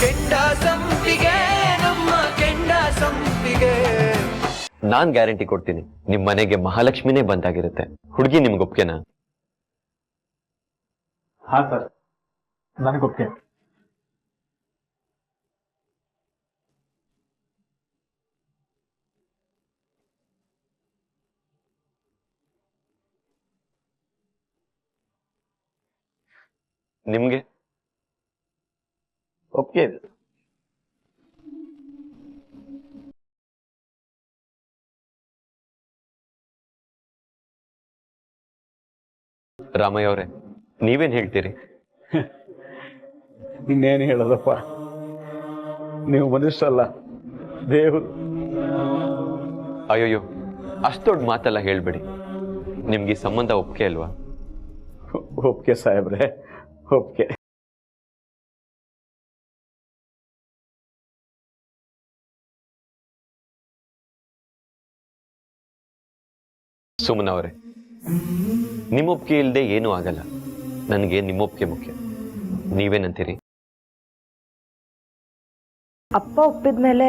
ಕೆಂಡ ಸಂಪಿಗೆ ನಮ್ಮ ಕೆಂಡ ಸಂಪಿಗೆ. ನಾನ್ ಗ್ಯಾರಂಟಿ ಕೊಡ್ತೀನಿ, ನಿಮ್ ಮನೆಗೆ ಮಹಾಲಕ್ಷ್ಮಿನೇ ಬಂದಾಗಿರುತ್ತೆ. ಹುಡುಗಿ ನಿಮ್ಗೆ ಒಪ್ಕೆನಾ? ಹಾ ಸರ್, ನನಗೊಪ್ಕೆ. ನಿಮ್ಗೆ ಒಪ್ಕೆ ಇದೆ. ರಾಮಯ್ಯ ಅವರೇ, ನೀವೇನ್ ಹೇಳ್ತೀರಿ? ಇನ್ನೇನು ಹೇಳೋದಪ್ಪ, ನೀವು ಮನುಷ್ಯರಲ್ಲ, ದೇವರು. ಅಯ್ಯೋಯ್ಯೋ, ಅಷ್ಟು ದೊಡ್ಡ ಮಾತೆಲ್ಲ ಹೇಳ್ಬೇಡಿ. ನಿಮ್ಗೆ ಈ ಸಂಬಂಧ ಒಪ್ಕೆ ಅಲ್ವಾ? ಒಪ್ಕೆ ಸಾಹೇಬ್ರೆ, ಒಪ್ಕೆ. ಸುಮನ ಅವರೇ, ನಿಮ್ಮ ಒಪ್ಪಿಗೆ ಇಲ್ಲದೆ ಏನೂ ಆಗಲ್ಲ. ನನಗೆ ನಿಮ್ಮ ಒಪ್ಪಿಗೆ ಮುಖ್ಯ. ನೀವೇನಂತೀರಿ? ಅಪ್ಪ ಒಪ್ಪಿದ್ಮೇಲೆ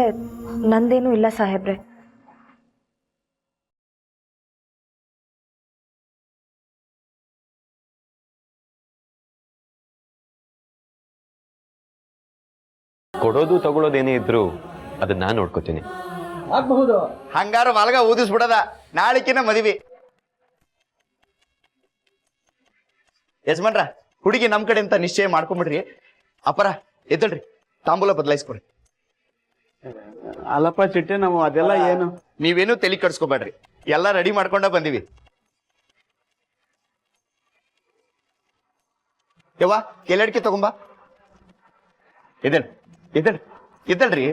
ನಂದೇನೂ ಇಲ್ಲ ಸಾಹೇಬ್ರೆ. ಕೊಡೋದು ತಗೊಳ್ಳೋದೇನೇ ಇದ್ರು ಅದನ್ನ ನಾನು ನೋಡ್ಕೋತೀನಿ. ಆಗಬಹುದು. ಹಂಗಾರ ಮಲಗ ಊದಿಸ್ಬಿಡದ, ನಾಳಿಕಿನ ಮದುವೆ. ಯಜಮಾನ್ರ, ಹುಡುಗಿ ನಮ್ ಕಡೆ ಅಂತ ನಿಶ್ಚಯ ಮಾಡ್ಕೊಂಬಿಡ್ರಿ. ಅಪರ ಎದ್ದಳ್ರಿ, ತಾಂಬೂಲ ಬದಲಾಯಿಸ್ಕೊಡ್ರಿ. ಅಲ್ಲಪ್ಪ ಚಿಟ್ಟೆ, ನಾವು ಅದೆಲ್ಲ ಏನು ನೀವೇನು ತಲೆ ಕಡ್ಸ್ಕೊಬೇಡ್ರಿ, ಎಲ್ಲ ರೆಡಿ ಮಾಡ್ಕೊಂಡ ಬಂದಿವಿ. ಯವ್ವ, ಕೆಲಡ್ಕಿ ತಗೊಂಬಾ. ಎದ್ದಳ್ರಿ ಎದ್ದಳ್ರಿ ಎದ್ದಳ್ರಿ.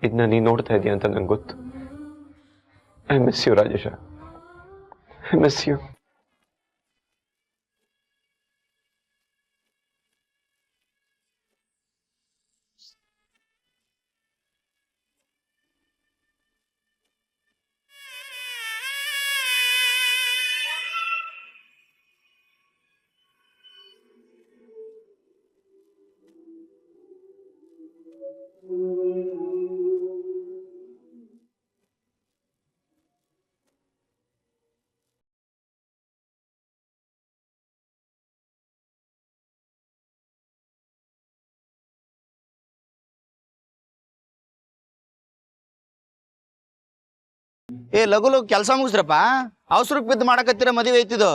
ಇದನ್ನ ನೀ ನೋಡ್ತಾ ಇದೀಯ ಅಂತ ನಂಗೆ ಗೊತ್ತು. I miss you Rajesh, I miss you. ಲಘು ಲಘು ಕೆಲಸ ಮುಗಿಸ್ರಪ್ಪ. ಅವಸರಕ್ಕೆ ಬಿದ್ದು ಮಾಡಕತ್ತೀರ, ಮದುವೆ ಐತಿದು.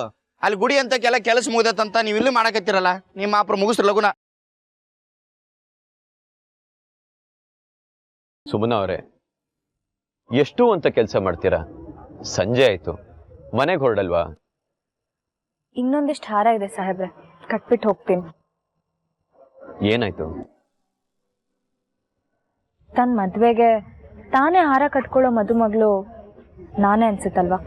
ಅಲ್ಲಿ ಗುಡಿ ಅಂತ ಕೆಲಸ ಮುಗ್ದತ್ತಂತ ನೀವು ಇಲ್ಲಿ ಮಾಡಕತ್ತೀರಲ್ಲ, ನಿಮ್ಮ ಅಪ್ರ ಮುಗಿಸ್ರ ಲಘುನ. ಸುಮನ ಅವರೇ, ಎಷ್ಟು ಅಂತ ಕೆಲಸ ಮಾಡ್ತೀರಾ? ಸಂಜೆ ಆಯ್ತು, ಮನೆಗೆ ಹೊರಡಲ್ವಾ? ಇನ್ನೊಂದಿಷ್ಟು ಹಾರ ಇದೆ ಸಾಹೇಬ್ರೆ, ಕಟ್ಬಿಟ್ಟು ಹೋಗ್ತೀನಿ. ಏನಾಯ್ತು? ತನ್ನ ಮದ್ವೆಗೆ ತಾನೇ ಹಾರ ಕಟ್ಕೊಳ್ಳೋ ಮದುಮಗಳು ನಾನೇ ಅನ್ಸುತ್ತಲ್ವಾ?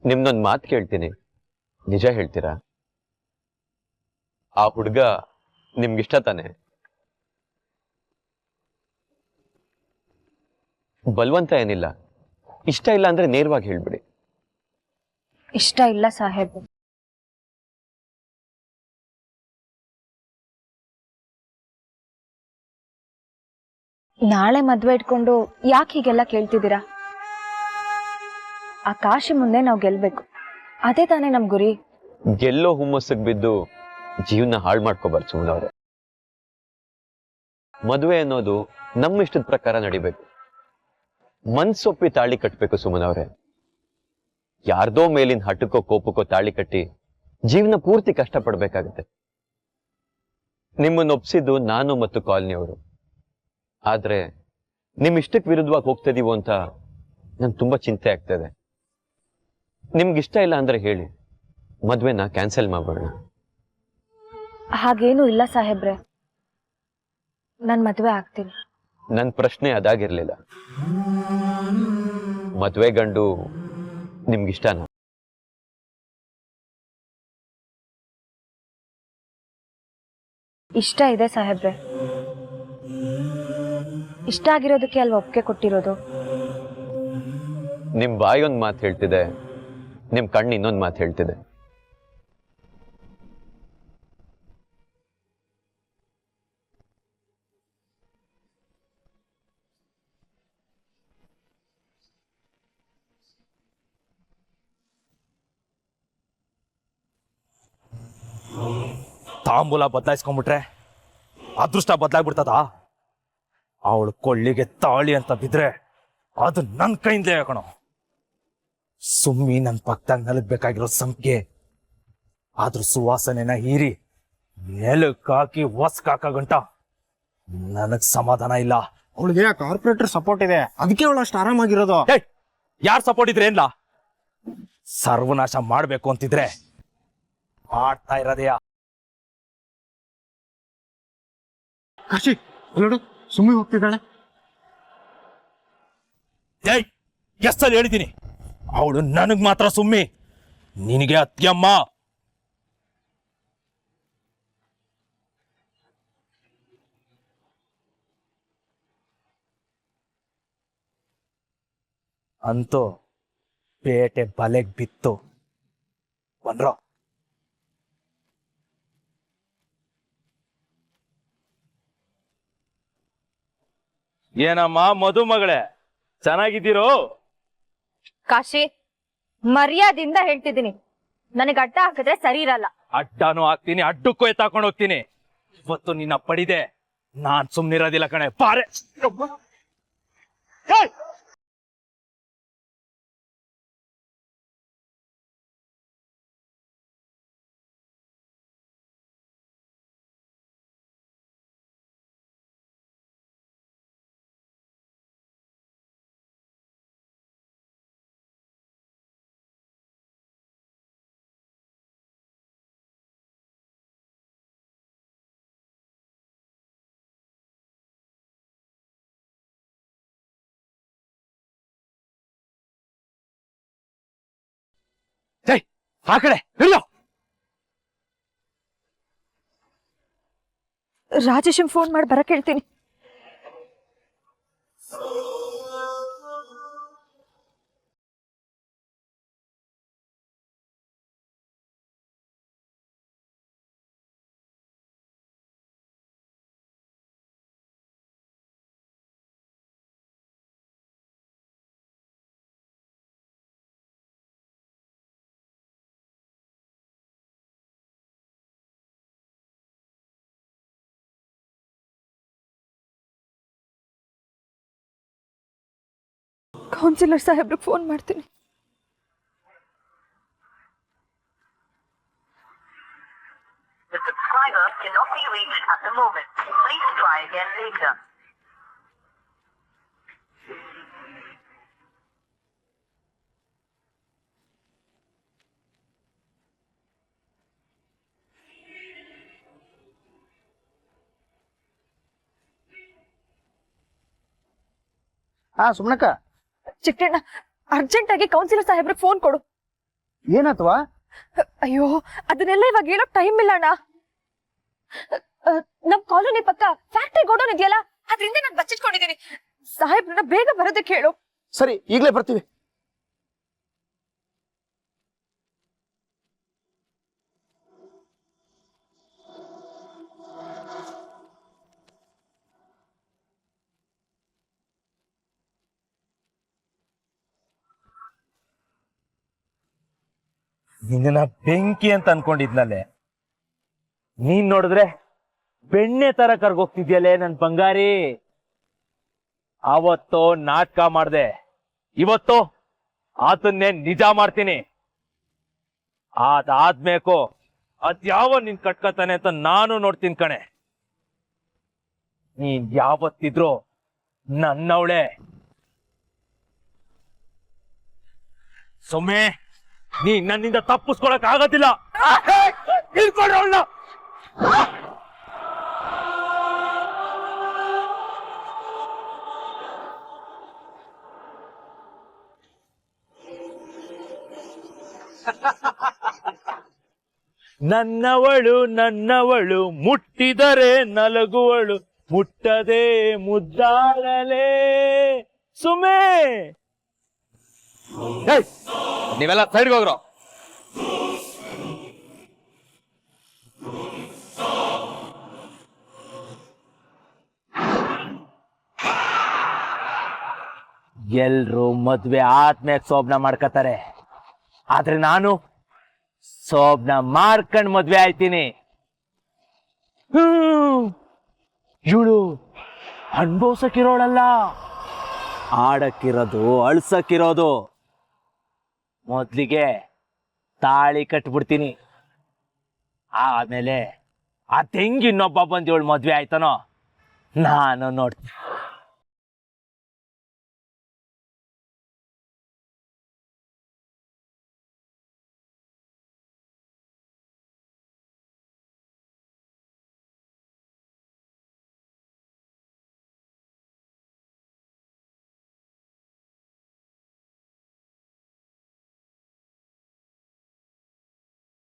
ನಿಮ್ದೊಂದು ಮಾತು ಕೇಳ್ತೀನಿ, ನಿಜ ಹೇಳ್ತೀರಾ? ಆ ಹುಡುಗ ನಿಮ್ಗಿಷ್ಟ ತಾನೆ? ಬಲ್ವಂತ ಏನಿಲ್ಲ, ಇಷ್ಟ ಇಲ್ಲ ಅಂದ್ರೆ ನೇರವಾಗಿ ಹೇಳ್ಬಿಡಿ. ಇಷ್ಟ ಇಲ್ಲ ಸಾಹೇಬ್. ನಾಳೆ ಮದ್ವೆ ಇಟ್ಕೊಂಡು ಯಾಕೆ ಹೀಗೆಲ್ಲ ಕೇಳ್ತಿದ್ದೀರಾ? ಆ ಕಾಶಿ ಮುಂದೆ ನಾವು ಗೆಲ್ಬೇಕು. ಅದೇ ತಾನೇ ನಮ್ ಗುರಿ. ಗೆಲ್ಲೋ ಹುಮ್ಮಸ್ಸಿಗೆ ಬಿದ್ದು ಜೀವನ ಹಾಳು ಮಾಡ್ಕೋಬಾರ್ದು ಸುಮ್ಮನವ್ರೆ. ಮದುವೆ ಅನ್ನೋದು ನಮ್ಮ ಇಷ್ಟದ ಪ್ರಕಾರ ನಡಿಬೇಕು. ಮನ್ಸೊಪ್ಪಿ ತಾಳಿ ಕಟ್ಟಬೇಕು ಸುಮ್ಮನವ್ರೆ. ಯಾರ್ದೋ ಮೇಲಿನ ಹಠಕ್ಕೋ ಕೋಪಕ್ಕೋ ತಾಳಿ ಕಟ್ಟಿ ಜೀವನ ಪೂರ್ತಿ ಕಷ್ಟಪಡ್ಬೇಕಾಗತ್ತೆ. ನಿಮ್ಮನ್ನು ಒಪ್ಸಿದ್ದು ನಾನು ಮತ್ತು ಕಾಲನಿಯವರು. ಆದ್ರೆ ನಿಮ್ ಇಷ್ಟಕ್ಕೆ ವಿರುದ್ಧವಾಗಿ ಹೋಗ್ತಿದೀವೋ ಅಂತ ನನ್ಗೆ ತುಂಬಾ ಚಿಂತೆ ಆಗ್ತದೆ. ನಿಮ್ಗಿಷ್ಟ ಇಲ್ಲ ಅಂದ್ರೆ ಹೇಳಿ, ಮದ್ವೆನ ಕ್ಯಾನ್ಸಲ್ ಮಾಡ್ಬೇಡ. ಹಾಗೇನೂ ಇಲ್ಲ ಸಾಹೇಬ್ರೆ, ನನ್ ಮದ್ವೆ ಆಗ್ತೀನಿ. ನನ್ನ ಪ್ರಶ್ನೆ ಅದಾಗಿರ್ಲಿಲ್ಲ. ಮದ್ವೆ ಗಂಡು ನಿಮ್ಗಿಷ್ಟನಾ? ಇಷ್ಟ ಇದೆ ಸಾಹೇಬ್ರೆ. ಇಷ್ಟ ಆಗಿರೋದಕ್ಕೆ ಅಲ್ವಾ ಒಪ್ಪಿಗೆ ಕೊಟ್ಟಿರೋದು. ನಿಮ್ ಬಾಯಿ ಒಂದ್ ಮಾತು ಹೇಳ್ತಿದೆ, ನಿಮ್ ಕಣ್ಣು ಇನ್ನೊಂದು ಮಾತು ಹೇಳ್ತಿದೆ. ತಾಂಬೂಲ ಬದಲಾಯಿಸ್ಕೊಂಡ್ಬಿಟ್ರೆ ಅದೃಷ್ಟ ಬದಲಾಗ್ಬಿಡ್ತದ. ಅವಳು ಕೊಳ್ಳಿಗೆ ತಾಳಿ ಅಂತ ಬಿದ್ರೆ ಅದು ನನ್ನ ಕೈಯಿಂದಲೇ ಕಣೋ. ಸುಮ್ಮಿ ನನ್ನ ಪಕ್ಕದಾಗ ನಲಗ್ಬೇಕಾಗಿರೋ ಸಂಪಿಗೆ ಆದ್ರೂ ಸುವಾಸನೆನ ಹೀರಿ ಮೇಲಕ್ಕಾಕಿ ಹೊಸ್ಕಾಕ ಗಂಟ ನನಗ್ ಸಮಾಧಾನ ಇಲ್ಲ. ಅವಳಿಗೆ ಕಾರ್ಪೊರೇಟರ್ ಸಪೋರ್ಟ್ ಇದೆ, ಅದಕ್ಕೆ ಅವಳು ಅಷ್ಟು ಆರಾಮಾಗಿರೋದು. ಯಾರು ಸಪೋರ್ಟ್ ಇದ್ರೆ ಏನ್ಲ? ಸರ್ವನಾಶ ಮಾಡ್ಬೇಕು ಅಂತಿದ್ರೆ ಮಾಡ್ತಾ ಇರೋದೆಯಾ? ಕಾಶಿ ನೋಡು, ಸುಮ್ಮನೆ ಹೋಗ್ತಿದ್ದಾಳೆ. ಎಷ್ಟಲ್ಲಿ ಹೇಳಿದ್ದೀನಿ, ಅವಳು ನನಗ್ ಮಾತ್ರ ಸುಮ್ಮಿ, ನಿನಗೆ ಅತ್ಯಮ್ಮ. ಅಂತೂ ಪೇಟೆ ಬಲೆಗ್ ಬಿತ್ತು ಬಂದ್ರೋ. ಏನಮ್ಮ ಮದುಮಗಳೇ, ಚೆನ್ನಾಗಿದ್ದೀರೋ? ಕಾಶಿ, ಮರ್ಯಾದಿಂದ ಹೇಳ್ತಿದ್ದೀನಿ, ನನಗೆ ಅಡ್ಡ ಹಾಕಿದ್ರೆ ಸರಿ ಇರಲ್ಲ. ಅಡ್ಡನೂ ಹಾಕ್ತೀನಿ, ಅಡ್ಡಕ್ಕೂ ಎತ್ತಾಕೊಂಡು ಹೋಗ್ತೀನಿ. ಇವತ್ತು ನಿನ್ನ ಪಡಿದೆ, ನಾನ್ ಸುಮ್ನಿರೋದಿಲ್ಲ ಕಣೆ. ಪಾರೆ ಆ ಕಡೆ ಹಿಡಿಯೋ. ರಾಜೇಶನ್ ಫೋನ್ ಮಾಡಿ ಬರಕ್ ಹೇಳ್ತೀನಿ. ಕೌನ್ಸಿಲರ್ ಸಾಹೇಬ್ರಿಗೆ ಫೋನ್ ಮಾಡ್ತೀನಿ. The subscriber cannot be reached at the moment. Please try again later. ಸುಮ್ನಕ್ಕ, ಚಿಕ್ಕಣ್ಣ, ಅರ್ಜೆಂಟ್ ಆಗಿ ಕೌನ್ಸಿಲರ್ ಸಾಹೇಬ್ರಿಗೆ ಫೋನ್ ಕೊಡು. ಏನಾತ್ವಾ? ಅಯ್ಯೋ, ಅದನ್ನೆಲ್ಲ ಇವಾಗ ಹೇಳೋಕ್ ಟೈಮ್ ಇಲ್ಲ ಅಣ್ಣ. ನಮ್ ಕಾಲೋನಿ ಪಕ್ಕ ಫ್ಯಾಕ್ಟ್ರಿ ಗೋಡೌನ್ ಇದೆಯಲ್ಲ, ಅದ್ರಿಂದ ನಾನು ಬಚ್ಚಿಟ್ಕೊಂಡಿದ್ದೀನಿ. ಸಾಹೇಬ್ರನ್ನ ಬೇಗ ಬರೋದಕ್ಕೆ ಹೇಳು. ಸರಿ, ಈಗಲೇ ಬರ್ತೀವಿ. ನಿನ್ನ ಬೆಂಕಿ ಅಂತ ಅನ್ಕೊಂಡಿದ್ನಲ್ಲೇ ನೀನ್ ನೋಡಿದ್ರೆ ಬೆಣ್ಣೆ ತರ ಕರ್ಗೋಗ್ತಿದ್ಯಲ್ಲೇ ನನ್ ಬಂಗಾರಿ. ಅವತ್ತು ನಾಟಕ ಮಾಡ್ದೆ, ಇವತ್ತು ಆತನ್ನೇ ನಿಜ ಮಾಡ್ತೀನಿ. ಅದಾದ್ಮೇಕು ಅದ್ಯಾವ ನಿನ್ ಕಟ್ಕತಾನೆ ಅಂತ ನಾನು ನೋಡ್ತೀನಿ ಕಣೆ. ನೀನ್ ಯಾವತ್ತಿದ್ರು ನನ್ನವಳೆ. ಸೊಮ್ಮೆ ನೀ ನನ್ನಿಂದ ತಪ್ಪಿಸ್ಕೊಳಕ್ ಆಗೋದಿಲ್ಲ. ಹಿಡ್ಕೊಂಡ್ರೆ ಅವಳನ್ನ. ನನ್ನವಳು ನನ್ನವಳು ಮುಟ್ಟಿದರೆ ನಲಗುವಳು, ಮುಟ್ಟದೆ ಮುದ್ದಾಡಲೇ ಸುಮೆ. ನೀವೆಲ್ಲ ಸೈಡ್ಗೆ ಹೋಗ್ರೋ. ಎಲ್ರು ಮದ್ವೆ ಆದ್ಮೇಲೆ ಸೋಬ್ನ ಮಾಡ್ಕತಾರೆ, ಆದ್ರೆ ನಾನು ಸೋಬ್ನ ಮಾಡ್ಕೊಂಡ್ ಮದ್ವೆ ಆಯ್ತೀನಿ. ಇವಳು ಅನ್ಭವ್ಸಕ್ಕಿರೋಳಲ್ಲ, ಆಡಕ್ಕಿರೋದು ಅಳ್ಸಕ್ಕಿರೋದು. ಮೊದ್ಲಿಗೆ ತಾಳಿ ಕಟ್ಬಿಡ್ತೀನಿ, ಆಮೇಲೆ ಆ ತೆಂಗಿ ಇನ್ನೊಬ್ಬ ಬಂದು ಇವಳು ಮದ್ವೆ ಆಯ್ತಾನೋ ನಾನು ನೋಡ್ತೀನಿ.